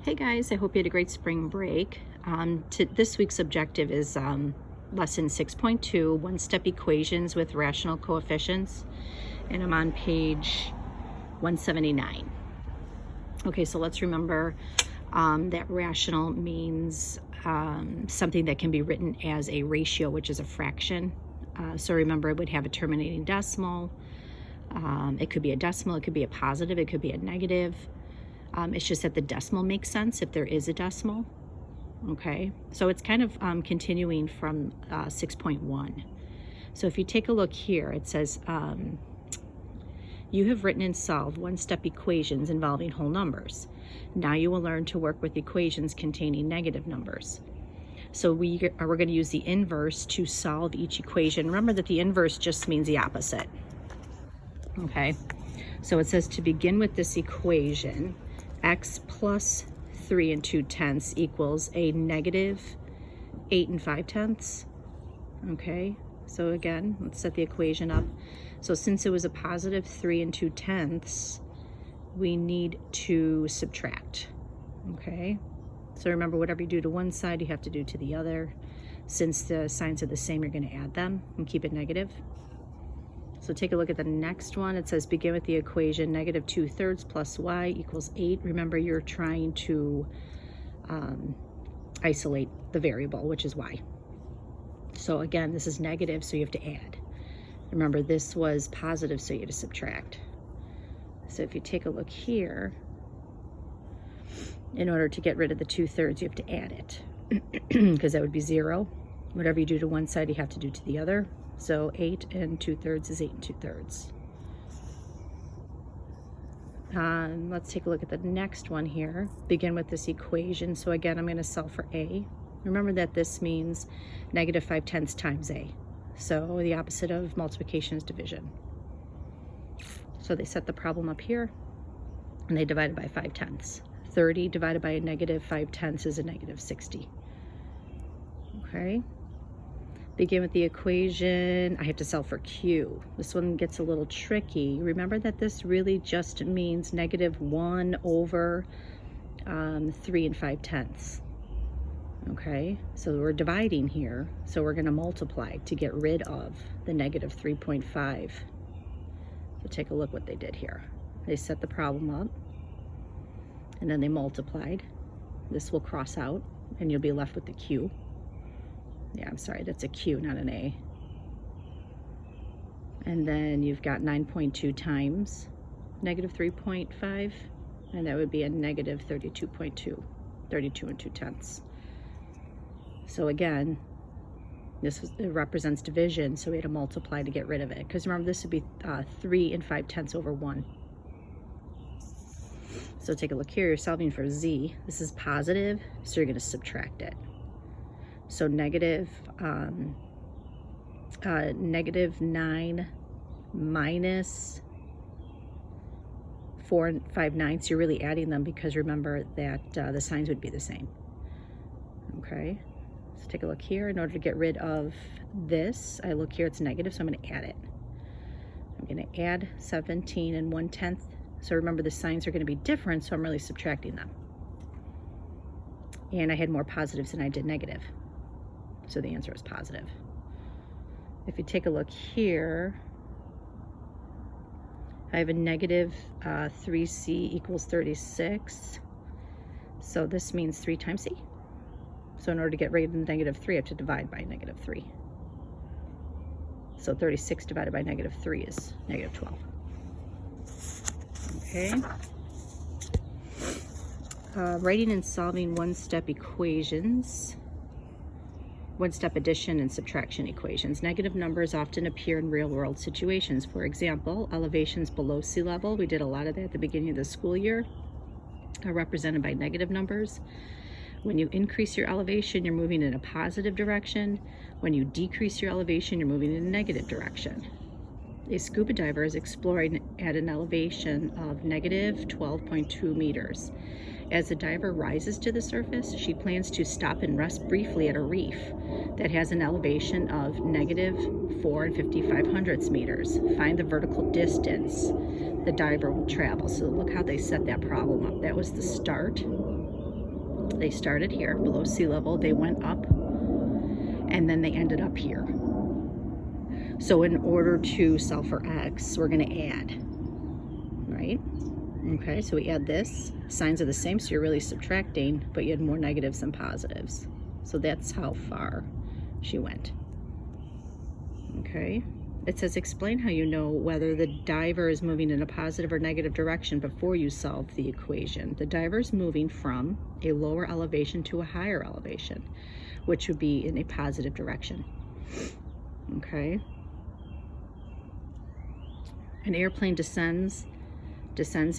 Hey guys, I hope you had a great spring break. This week's objective is lesson 6.2, one-step equations with rational coefficients, and I'm on page 179. Okay, so let's remember that rational means something that can be written as a ratio, which is a fraction. So remember, it would have a terminating decimal. It could be a decimal, it could be a positive, it could be a negative. It's just that the decimal makes sense if there is a decimal. Okay, so it's kind of continuing from 6.1. So if you take a look here, it says you have written and solved one-step equations involving whole numbers. Now you will learn to work with equations containing negative numbers. So we're going to use the inverse to solve each equation. Remember that the inverse just means the opposite. Okay, so it says to begin with this equation, x plus 3 2/10 equals a negative 8 5/10. Okay, so again, let's set the equation up. So since it was a positive 3 2/10, we need to subtract. Okay, so remember, whatever you do to one side, you have to do to the other. Since the signs are the same, you're going to add them and keep it negative. So take a look at the next one. It says begin with the equation negative 2/3 plus y equals 8. Remember, you're trying to isolate the variable, which is y. So again, this is negative, so you have to add. Remember, this was positive, so you have to subtract. So if you take a look here, in order to get rid of the 2/3, you have to add it, because that would be 0. Whatever you do to one side, you have to do to the other. So 8 2/3 is 8 2/3. Let's take a look at the next one here. Begin with this equation. So again, I'm going to solve for a. Remember that this means negative 5/10 times a. So the opposite of multiplication is division. So they set the problem up here, and they divided by 5/10. 30 divided by a negative 5/10 is a negative 60. Okay. Begin with the equation. I have to solve for q. This one gets a little tricky. Remember that this really just means negative 1 over 3 5/10. Okay, so we're dividing here, so we're going to multiply to get rid of the negative 3.5. So take a look what they did here. They set the problem up, and then they multiplied. This will cross out, and you'll be left with the q. Yeah, I'm sorry, that's a Q, not an A. And then you've got 9.2 times negative 3.5, and that would be a negative 32.2, 32 2/10. So again, it represents division, so we had to multiply to get rid of it. Because remember, this would be 3 5/10 over 1. So take a look here, you're solving for z. This is positive, so you're going to subtract it. So negative 9 minus 4 5/9. You're really adding them, because remember that the signs would be the same. Okay, so take a look here. In order to get rid of this, I look here, it's negative, so I'm going to add it. I'm going to add 17 1/10. So remember, the signs are going to be different, so I'm really subtracting them. And I had more positives than I did negative. So the answer is positive. If you take a look here, I have a negative 3c equals 36. So this means 3 times c. So in order to get rid of the negative 3, I have to divide by negative 3. So 36 divided by negative 3 is negative 12. Okay. Writing and solving one-step equations. One-step addition and subtraction equations. Negative numbers often appear in real-world situations. For example, elevations below sea level, we did a lot of that at the beginning of the school year, are represented by negative numbers. When you increase your elevation, you're moving in a positive direction. When you decrease your elevation, you're moving in a negative direction. A scuba diver is exploring at an elevation of negative 12.2 meters. As the diver rises to the surface, she plans to stop and rest briefly at a reef that has an elevation of negative 4 55/100 meters. Find the vertical distance the diver will travel. So look how they set that problem up. That was the start. They started here below sea level, they went up, and then they ended up here. So in order to solve for x, we're going to add, right? Okay, so we add this. Signs are the same, so you're really subtracting, but you had more negatives than positives. So that's how far she went. Okay, it says explain how you know whether the diver is moving in a positive or negative direction before you solve the equation. The diver is moving from a lower elevation to a higher elevation, which would be in a positive direction. Okay. An airplane descends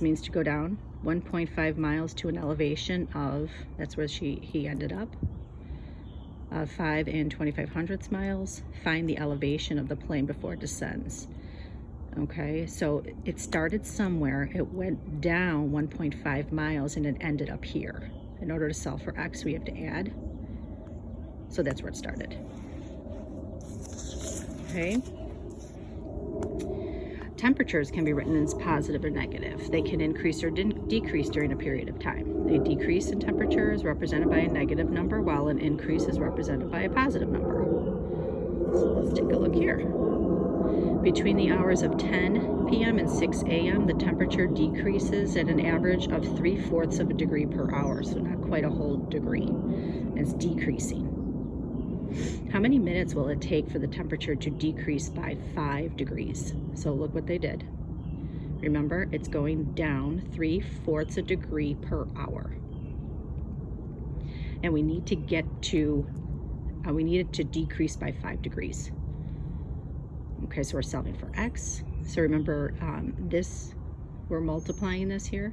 means to go down 1.5 miles to an elevation of, that's where he ended up, 5 and 25/100 miles. Find the elevation of the plane before it descends. Okay, so it started somewhere, it went down 1.5 miles, and it ended up here. In order to solve for x, we have to add. So that's where it started. Okay. Temperatures can be written as positive or negative. They can increase or decrease during a period of time. A decrease in temperature is represented by a negative number, while an increase is represented by a positive number. So let's take a look here. Between the hours of 10 p.m. and 6 a.m., the temperature decreases at an average of 3/4 of a degree per hour, so not quite a whole degree. It's decreasing. How many minutes will it take for the temperature to decrease by 5 degrees? So look what they did. Remember, it's going down 3/4 a degree per hour. And we need to get to, we need it to decrease by 5 degrees. Okay, so we're solving for x. So remember, we're multiplying this here.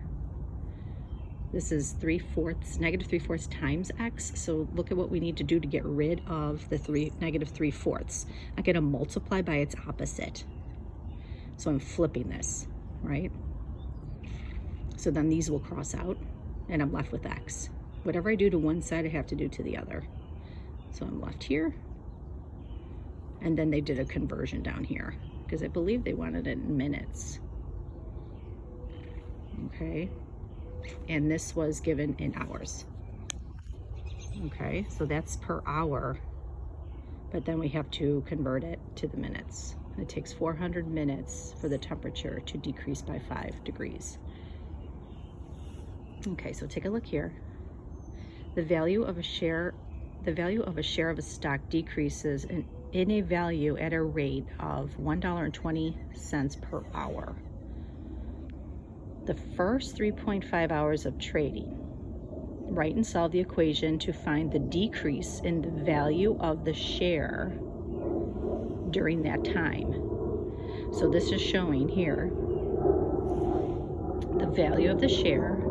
This is negative 3/4 times x. So look at what we need to do to get rid of the negative 3/4. I'm going to multiply by its opposite. So I'm flipping this, right? So then these will cross out, and I'm left with x. Whatever I do to one side, I have to do to the other. So I'm left here. And then they did a conversion down here, because I believe they wanted it in minutes. Okay. And this was given in hours. Okay, so that's per hour, but then we have to convert it to the minutes. It takes 400 minutes for the temperature to decrease by 5 degrees. Okay, so take a look here. The value of a share of a stock decreases in a value at a rate of $1.20 per hour. The first 3.5 hours of trading, write and solve the equation to find the decrease in the value of the share during that time. So this is showing here the value of the share,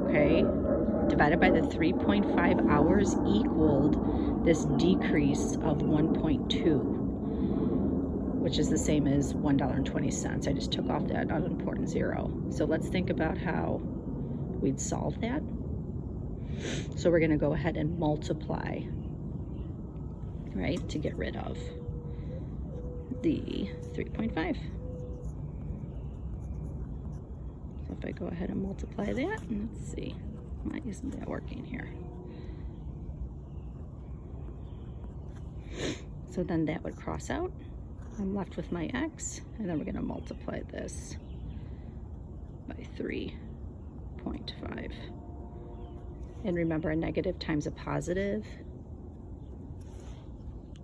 okay, divided by the 3.5 hours equaled this decrease of 1.2. which is the same as $1.20. I just took off that unimportant zero. So let's think about how we'd solve that. So we're going to go ahead and multiply, right, to get rid of the 3.5. So if I go ahead and multiply that, and let's see, why isn't that working here? So then that would cross out. I'm left with my x, and then we're going to multiply this by 3.5. And remember, a negative times a positive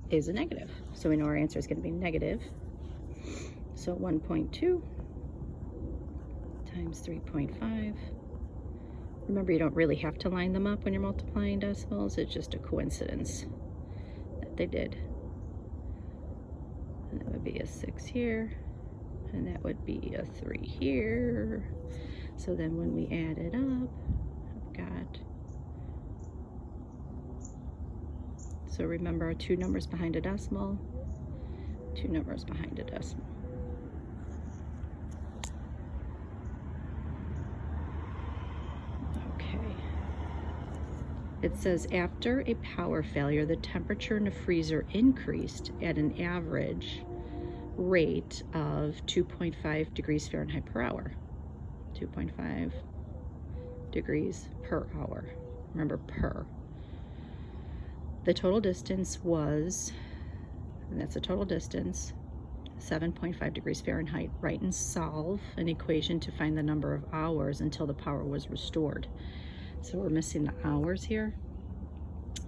is a negative. So we know our answer is going to be negative. So 1.2 times 3.5. Remember, you don't really have to line them up when you're multiplying decimals. It's just a coincidence that they did. And that would be a 6 here, and that would be a 3 here. So then when we add it up, I've got, so remember, 2 numbers behind a decimal, 2 numbers behind a decimal. Okay. It says after a power failure, the temperature in a freezer increased at an average rate of 2.5 degrees Fahrenheit per hour. 2.5 degrees per hour. remember per. The total distance was, and that's the total distance, 7.5 degrees Fahrenheit. Write and solve an equation to find the number of hours until the power was restored. So we're missing the hours here.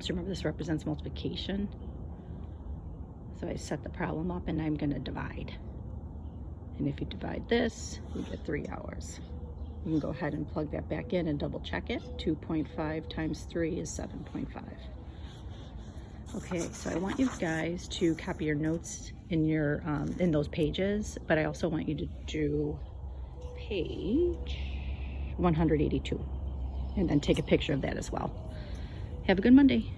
So remember, this represents multiplication. So I set the problem up and I'm going to divide. And if you divide this, you get 3 hours. You can go ahead and plug that back in and double check it. 2.5 times 3 is 7.5. Okay, so I want you guys to copy your notes in your in those pages, but I also want you to do page 182 and then take a picture of that as well. Have a good Monday.